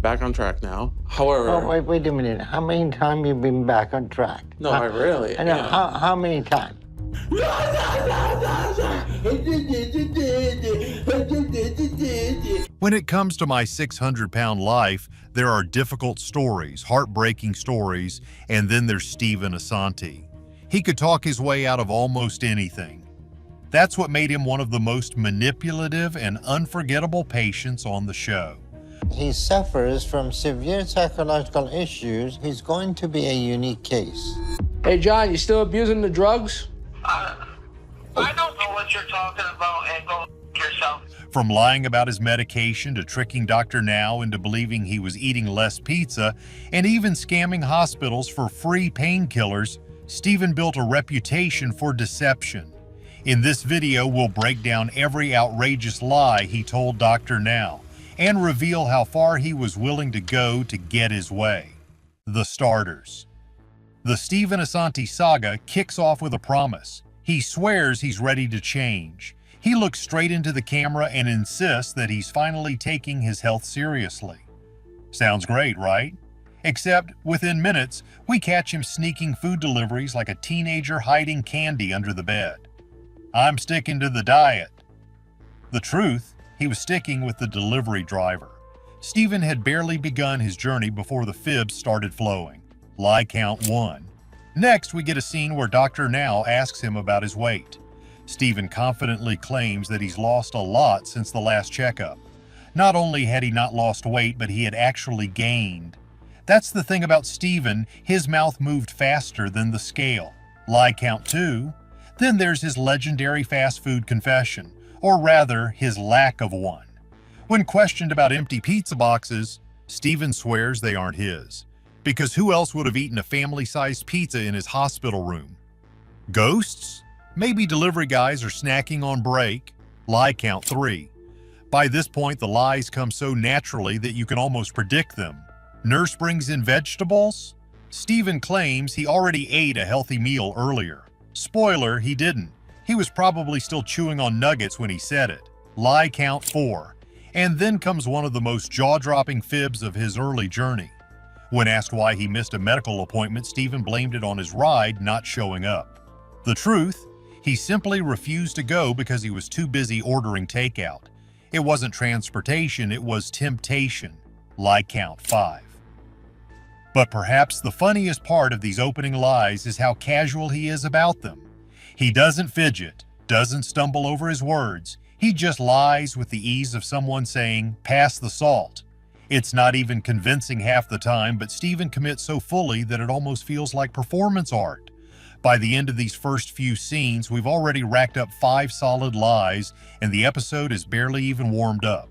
back on track now. However... Oh, wait a minute. How many times you been back on track? No, I rarely am. How many times? When it comes to my 600-pound life, there are difficult stories, heartbreaking stories, and then there's Steven Assanti. He could talk his way out of almost anything. That's what made him one of the most manipulative and unforgettable patients on the show. He suffers from severe psychological issues. He's going to be a unique case. Hey, John, you still abusing the drugs? I don't know what you're talking about, and go yourself. From lying about his medication to tricking Dr. Now into believing he was eating less pizza and even scamming hospitals for free painkillers, Steven built a reputation for deception. In this video, we'll break down every outrageous lie he told Dr. Now and reveal how far he was willing to go to get his way. The starters. The Steven Assanti saga kicks off with a promise. He swears he's ready to change. He looks straight into the camera and insists that he's finally taking his health seriously. Sounds great, right? Except, within minutes, we catch him sneaking food deliveries like a teenager hiding candy under the bed. I'm sticking to the diet. The truth, he was sticking with the delivery driver. Steven had barely begun his journey before the fibs started flowing. Lie count 1. Next, we get a scene where Dr. Now asks him about his weight. Steven confidently claims that he's lost a lot since the last checkup. Not only had he not lost weight, but he had actually gained. That's the thing about Steven, his mouth moved faster than the scale. Lie count 2. Then there's his legendary fast food confession, or rather, his lack of one. When questioned about empty pizza boxes, Steven swears they aren't his. Because who else would have eaten a family-sized pizza in his hospital room? Ghosts? Maybe delivery guys are snacking on break. Lie count 3. By this point, the lies come so naturally that you can almost predict them. Nurse brings in vegetables? Steven claims he already ate a healthy meal earlier. Spoiler, he didn't. He was probably still chewing on nuggets when he said it. Lie count 4. And then comes one of the most jaw-dropping fibs of his early journey. When asked why he missed a medical appointment, Steven blamed it on his ride not showing up. The truth? He simply refused to go because he was too busy ordering takeout. It wasn't transportation, it was temptation. Lie count 5. But perhaps the funniest part of these opening lies is how casual he is about them. He doesn't fidget, doesn't stumble over his words. He just lies with the ease of someone saying, "Pass the salt." It's not even convincing half the time, but Steven commits so fully that it almost feels like performance art. By the end of these first few scenes, we've already racked up 5 solid lies, and the episode is barely even warmed up.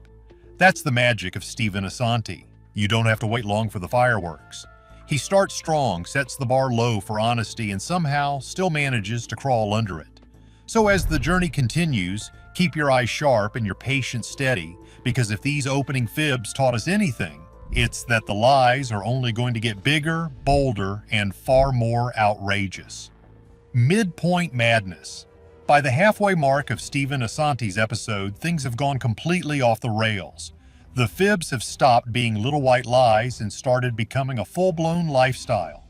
That's the magic of Steven Assanti. You don't have to wait long for the fireworks. He starts strong, sets the bar low for honesty, and somehow still manages to crawl under it. So as the journey continues, keep your eyes sharp and your patience steady, because if these opening fibs taught us anything, it's that the lies are only going to get bigger, bolder, and far more outrageous. Midpoint madness. By the halfway mark of Steven Assanti's episode, things have gone completely off the rails. The fibs have stopped being little white lies and started becoming a full-blown lifestyle.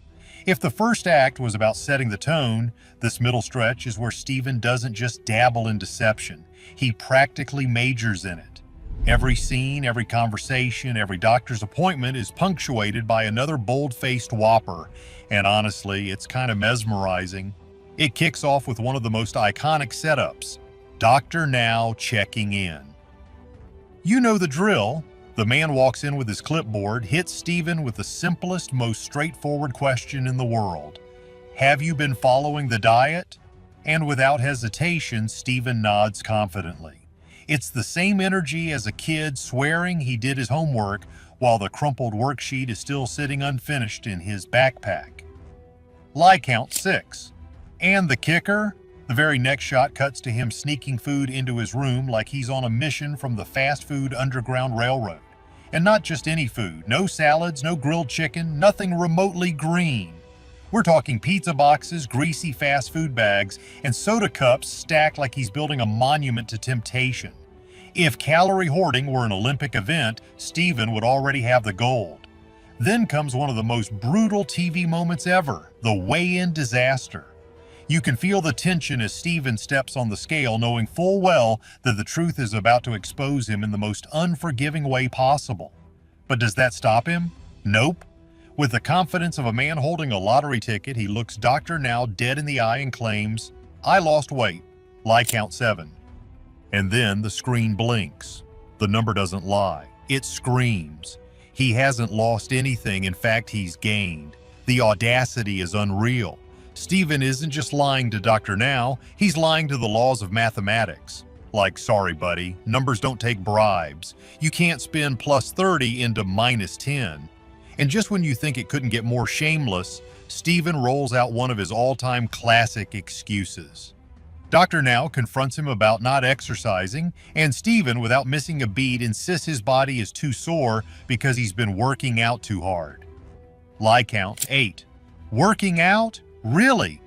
If the first act was about setting the tone, this middle stretch is where Steven doesn't just dabble in deception, he practically majors in it. Every scene, every conversation, every doctor's appointment is punctuated by another bold-faced whopper, and honestly, it's kind of mesmerizing. It kicks off with one of the most iconic setups, Dr. Now checking in. You know the drill. The man walks in with his clipboard, hits Steven with the simplest, most straightforward question in the world. Have you been following the diet? And without hesitation, Steven nods confidently. It's the same energy as a kid swearing he did his homework while the crumpled worksheet is still sitting unfinished in his backpack. Lie count 6. And the kicker? The very next shot cuts to him sneaking food into his room like he's on a mission from the fast food underground railroad. And not just any food, no salads, no grilled chicken, nothing remotely green. We're talking pizza boxes, greasy fast food bags, and soda cups stacked like he's building a monument to temptation. If calorie hoarding were an Olympic event, Steven would already have the gold. Then comes one of the most brutal TV moments ever, the weigh-in disaster. You can feel the tension as Steven steps on the scale, knowing full well that the truth is about to expose him in the most unforgiving way possible. But does that stop him? Nope. With the confidence of a man holding a lottery ticket, he looks Dr. Now dead in the eye and claims, "I lost weight. Lie count 7. And then the screen blinks. The number doesn't lie. It screams. He hasn't lost anything. In fact, he's gained. The audacity is unreal. Steven isn't just lying to Dr. Now, he's lying to the laws of mathematics. Like, sorry buddy, numbers don't take bribes. You can't spin plus 30 into minus 10. And just when you think it couldn't get more shameless, Steven rolls out one of his all-time classic excuses. Dr. Now confronts him about not exercising, and Steven, without missing a beat, insists his body is too sore because he's been working out too hard. Lie count 8. Working out? Really?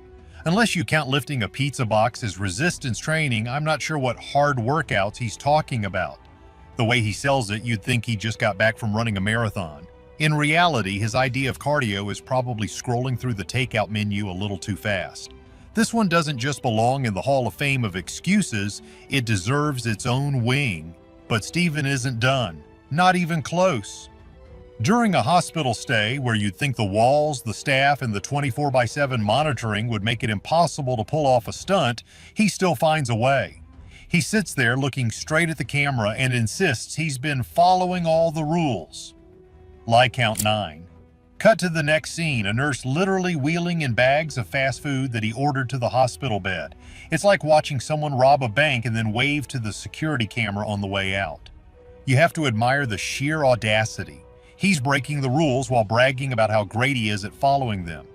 Unless you count lifting a pizza box as resistance training, I'm not sure what hard workouts he's talking about. The way he sells it, you'd think he just got back from running a marathon. In reality, his idea of cardio is probably scrolling through the takeout menu a little too fast. This one doesn't just belong in the Hall of Fame of excuses, it deserves its own wing. But Steven isn't done. Not even close. During a hospital stay where you'd think the walls, the staff, and the 24/7 monitoring would make it impossible to pull off a stunt, he still finds a way. He sits there looking straight at the camera and insists he's been following all the rules. Lie count 9. Cut to the next scene, a nurse literally wheeling in bags of fast food that he ordered to the hospital bed. It's like watching someone rob a bank and then wave to the security camera on the way out. You have to admire the sheer audacity. He's breaking the rules while bragging about how great he is at following them.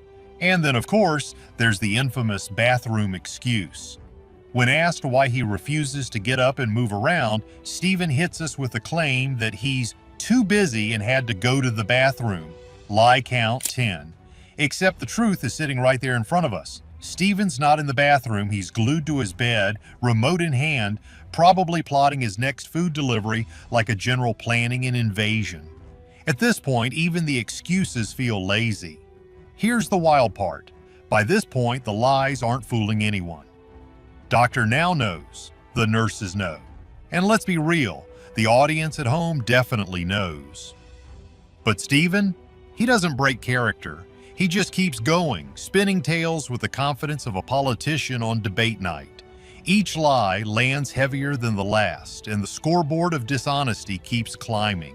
And then, of course, there's the infamous bathroom excuse. When asked why he refuses to get up and move around, Steven hits us with the claim that he's too busy and had to go to the bathroom. Lie count 10. Except the truth is sitting right there in front of us. Steven's not in the bathroom, he's glued to his bed, remote in hand, probably plotting his next food delivery like a general planning an invasion. At this point, even the excuses feel lazy. Here's the wild part. By this point, the lies aren't fooling anyone. Dr. Now knows. The nurses know. And let's be real, the audience at home definitely knows. But Steven? He doesn't break character. He just keeps going, spinning tales with the confidence of a politician on debate night. Each lie lands heavier than the last, and the scoreboard of dishonesty keeps climbing.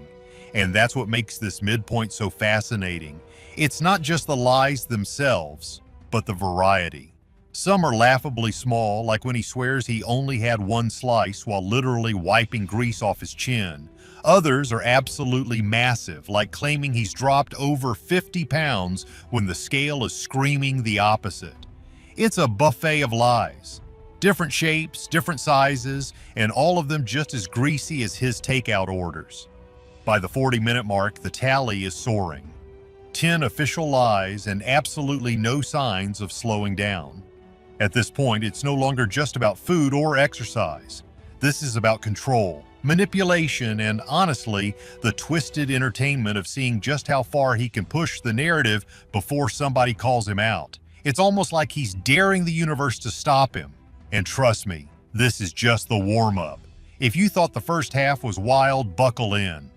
And that's what makes this midpoint so fascinating. It's not just the lies themselves, but the variety. Some are laughably small, like when he swears he only had one slice while literally wiping grease off his chin. Others are absolutely massive, like claiming he's dropped over 50 pounds when the scale is screaming the opposite. It's a buffet of lies. Different shapes, different sizes, and all of them just as greasy as his takeout orders. By the 40-minute mark, the tally is soaring. 10 official lies and absolutely no signs of slowing down. At this point, it's no longer just about food or exercise. This is about control, manipulation, and honestly, the twisted entertainment of seeing just how far he can push the narrative before somebody calls him out. It's almost like he's daring the universe to stop him. And trust me, this is just the warm-up. If you thought the first half was wild, buckle in.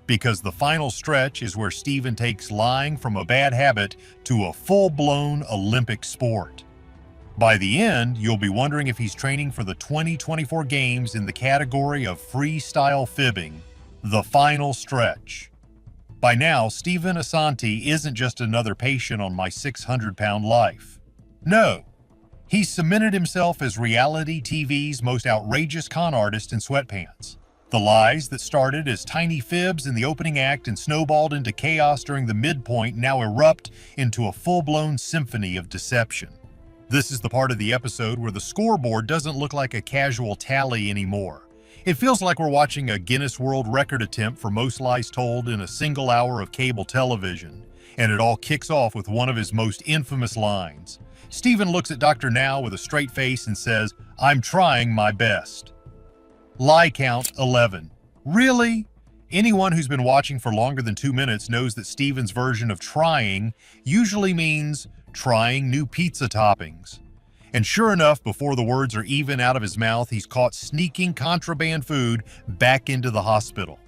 Because the final stretch is where Steven takes lying from a bad habit to a full-blown Olympic sport. By the end, you'll be wondering if he's training for the 2024 games in the category of freestyle fibbing, the final stretch. By now, Steven Assanti isn't just another patient on my 600-pound life. No, he's cemented himself as reality TV's most outrageous con artist in sweatpants. The lies that started as tiny fibs in the opening act and snowballed into chaos during the midpoint now erupt into a full-blown symphony of deception. This is the part of the episode where the scoreboard doesn't look like a casual tally anymore. It feels like we're watching a Guinness World Record attempt for most lies told in a single hour of cable television. And it all kicks off with one of his most infamous lines. Steven looks at Dr. Now with a straight face and says, "I'm trying my best." Lie count 11. Really? Anyone who's been watching for longer than 2 minutes knows that Steven's version of trying usually means trying new pizza toppings. And sure enough, before the words are even out of his mouth, he's caught sneaking contraband food back into the hospital.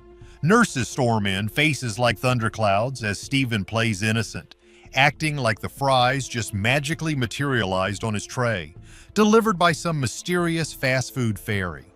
Nurses storm in, faces like thunderclouds, as Steven plays innocent, acting like the fries just magically materialized on his tray, delivered by some mysterious fast food fairy.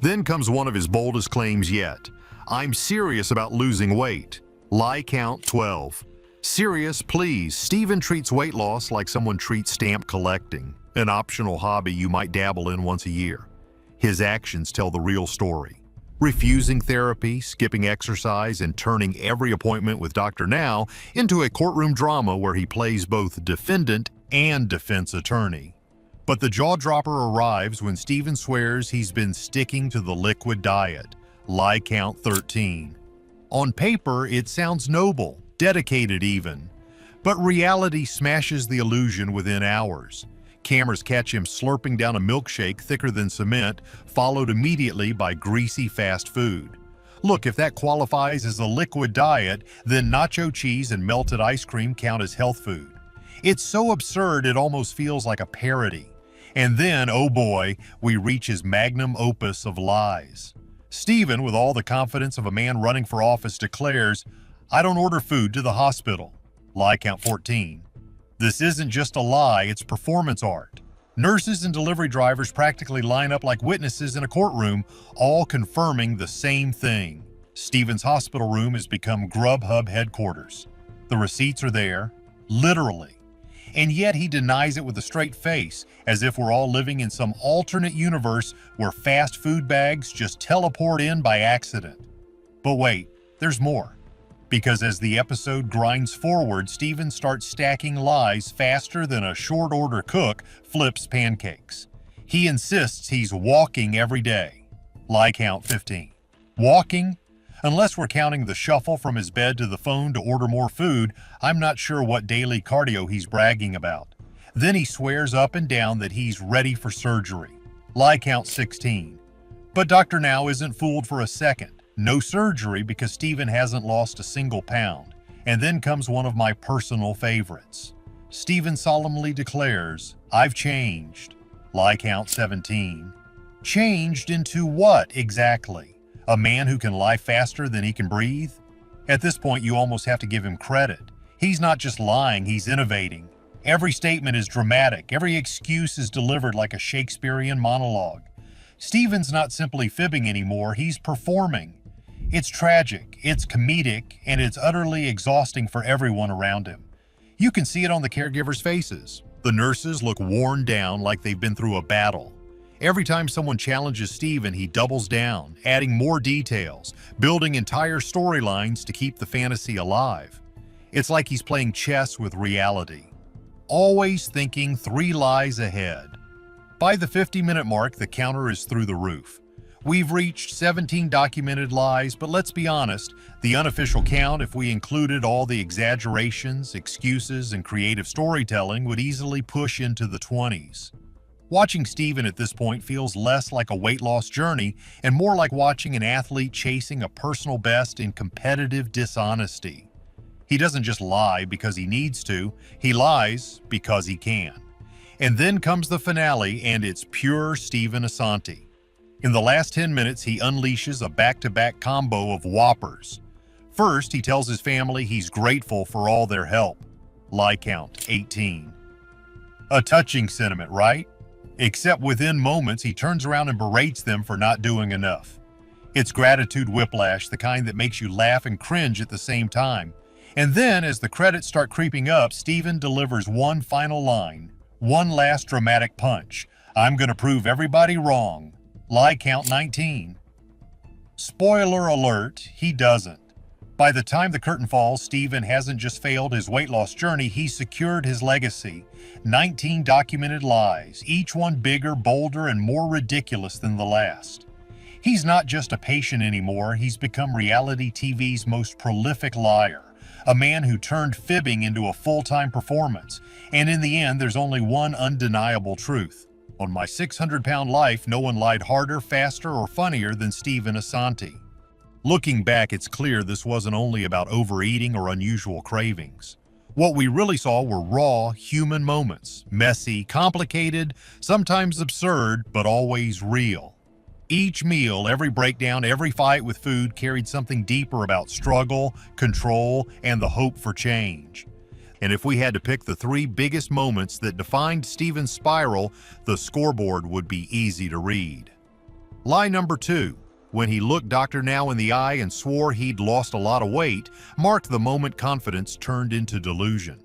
Then comes one of his boldest claims yet. I'm serious about losing weight. Lie count 12. Serious, please. Steven treats weight loss like someone treats stamp collecting, an optional hobby you might dabble in once a year. His actions tell the real story. Refusing therapy, skipping exercise, and turning every appointment with Dr. Now into a courtroom drama where he plays both defendant and defense attorney. But the jaw-dropper arrives when Steven swears he's been sticking to the liquid diet. Lie count 13. On paper, it sounds noble, dedicated even. But reality smashes the illusion within hours. Cameras catch him slurping down a milkshake thicker than cement, followed immediately by greasy fast food. Look, if that qualifies as a liquid diet, then nacho cheese and melted ice cream count as health food. It's so absurd it almost feels like a parody. And then, oh boy, we reach his magnum opus of lies. Steven, with all the confidence of a man running for office, declares, I don't order food to the hospital. Lie count 14. This isn't just a lie, it's performance art. Nurses and delivery drivers practically line up like witnesses in a courtroom, all confirming the same thing. Steven's hospital room has become Grubhub headquarters. The receipts are there, literally. And yet he denies it with a straight face, as if we're all living in some alternate universe where fast food bags just teleport in by accident. But wait, there's more. Because as the episode grinds forward, Steven starts stacking lies faster than a short-order cook flips pancakes. He insists he's walking every day. Lie count 15. Walking? Unless we're counting the shuffle from his bed to the phone to order more food, I'm not sure what daily cardio he's bragging about. Then he swears up and down that he's ready for surgery. Lie count 16. But Dr. Now isn't fooled for a second. No surgery because Steven hasn't lost a single pound. And then comes one of my personal favorites. Steven solemnly declares, I've changed. Lie count 17. Changed into what exactly? A man who can lie faster than he can breathe? At this point, you almost have to give him credit. He's not just lying, he's innovating. Every statement is dramatic. Every excuse is delivered like a Shakespearean monologue. Steven's not simply fibbing anymore, he's performing. It's tragic, it's comedic, and it's utterly exhausting for everyone around him. You can see it on the caregivers' faces. The nurses look worn down like they've been through a battle. Every time someone challenges Steven, he doubles down, adding more details, building entire storylines to keep the fantasy alive. It's like he's playing chess with reality, always thinking 3 lies ahead. By the 50-minute mark, the counter is through the roof. We've reached 17 documented lies, but let's be honest, the unofficial count, if we included all the exaggerations, excuses, and creative storytelling, would easily push into the 20s. Watching Steven at this point feels less like a weight loss journey and more like watching an athlete chasing a personal best in competitive dishonesty. He doesn't just lie because he needs to, he lies because he can. And then comes the finale, and it's pure Steven Assanti. In the last 10 minutes, he unleashes a back-to-back combo of whoppers. First, he tells his family he's grateful for all their help. Lie count 18. A touching sentiment, right? Except within moments, he turns around and berates them for not doing enough. It's gratitude whiplash, the kind that makes you laugh and cringe at the same time. And then, as the credits start creeping up, Steven delivers one final line, one last dramatic punch. I'm gonna prove everybody wrong. Lie count 19. Spoiler alert, he doesn't. By the time the curtain falls, Steven hasn't just failed his weight loss journey, he's secured his legacy. 19 documented lies, each one bigger, bolder, and more ridiculous than the last. He's not just a patient anymore, he's become reality TV's most prolific liar. A man who turned fibbing into a full-time performance. And in the end, there's only one undeniable truth. On my 600-pound life, no one lied harder, faster, or funnier than Steven Assanti. Looking back, it's clear this wasn't only about overeating or unusual cravings. What we really saw were raw, human moments, messy, complicated, sometimes absurd, but always real. Each meal, every breakdown, every fight with food carried something deeper about struggle, control, and the hope for change. And if we had to pick the 3 biggest moments that defined Steven's spiral, the scoreboard would be easy to read. Lie number 2, when he looked Dr. Now in the eye and swore he'd lost a lot of weight, marked the moment confidence turned into delusion.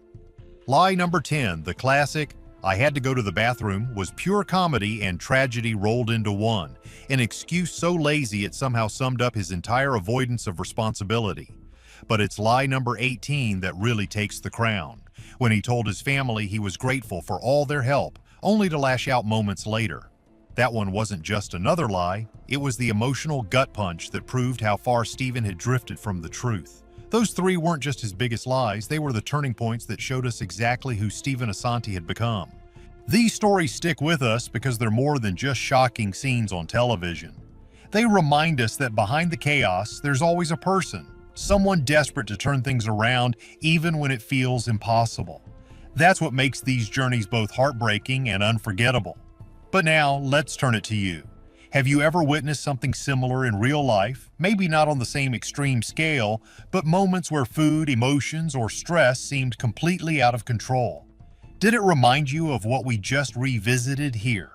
Lie number 10, the classic, "I had to go to the bathroom," was pure comedy and tragedy rolled into one, an excuse so lazy it somehow summed up his entire avoidance of responsibility. But it's lie number 18 that really takes the crown, when he told his family he was grateful for all their help, only to lash out moments later. That one wasn't just another lie, it was the emotional gut punch that proved how far Steven had drifted from the truth. Those 3 weren't just his biggest lies, they were the turning points that showed us exactly who Steven Assanti had become. These stories stick with us because they're more than just shocking scenes on television. They remind us that behind the chaos, there's always a person, someone desperate to turn things around even when it feels impossible. That's what makes these journeys both heartbreaking and unforgettable. But now, let's turn it to you. Have you ever witnessed something similar in real life? Maybe not on the same extreme scale, but moments where food, emotions, or stress seemed completely out of control. Did it remind you of what we just revisited here?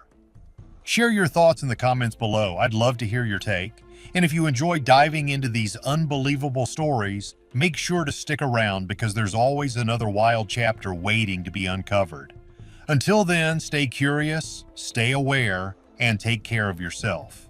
Share your thoughts in the comments below. I'd love to hear your take. And if you enjoy diving into these unbelievable stories, make sure to stick around because there's always another wild chapter waiting to be uncovered. Until then, stay curious, stay aware, and take care of yourself.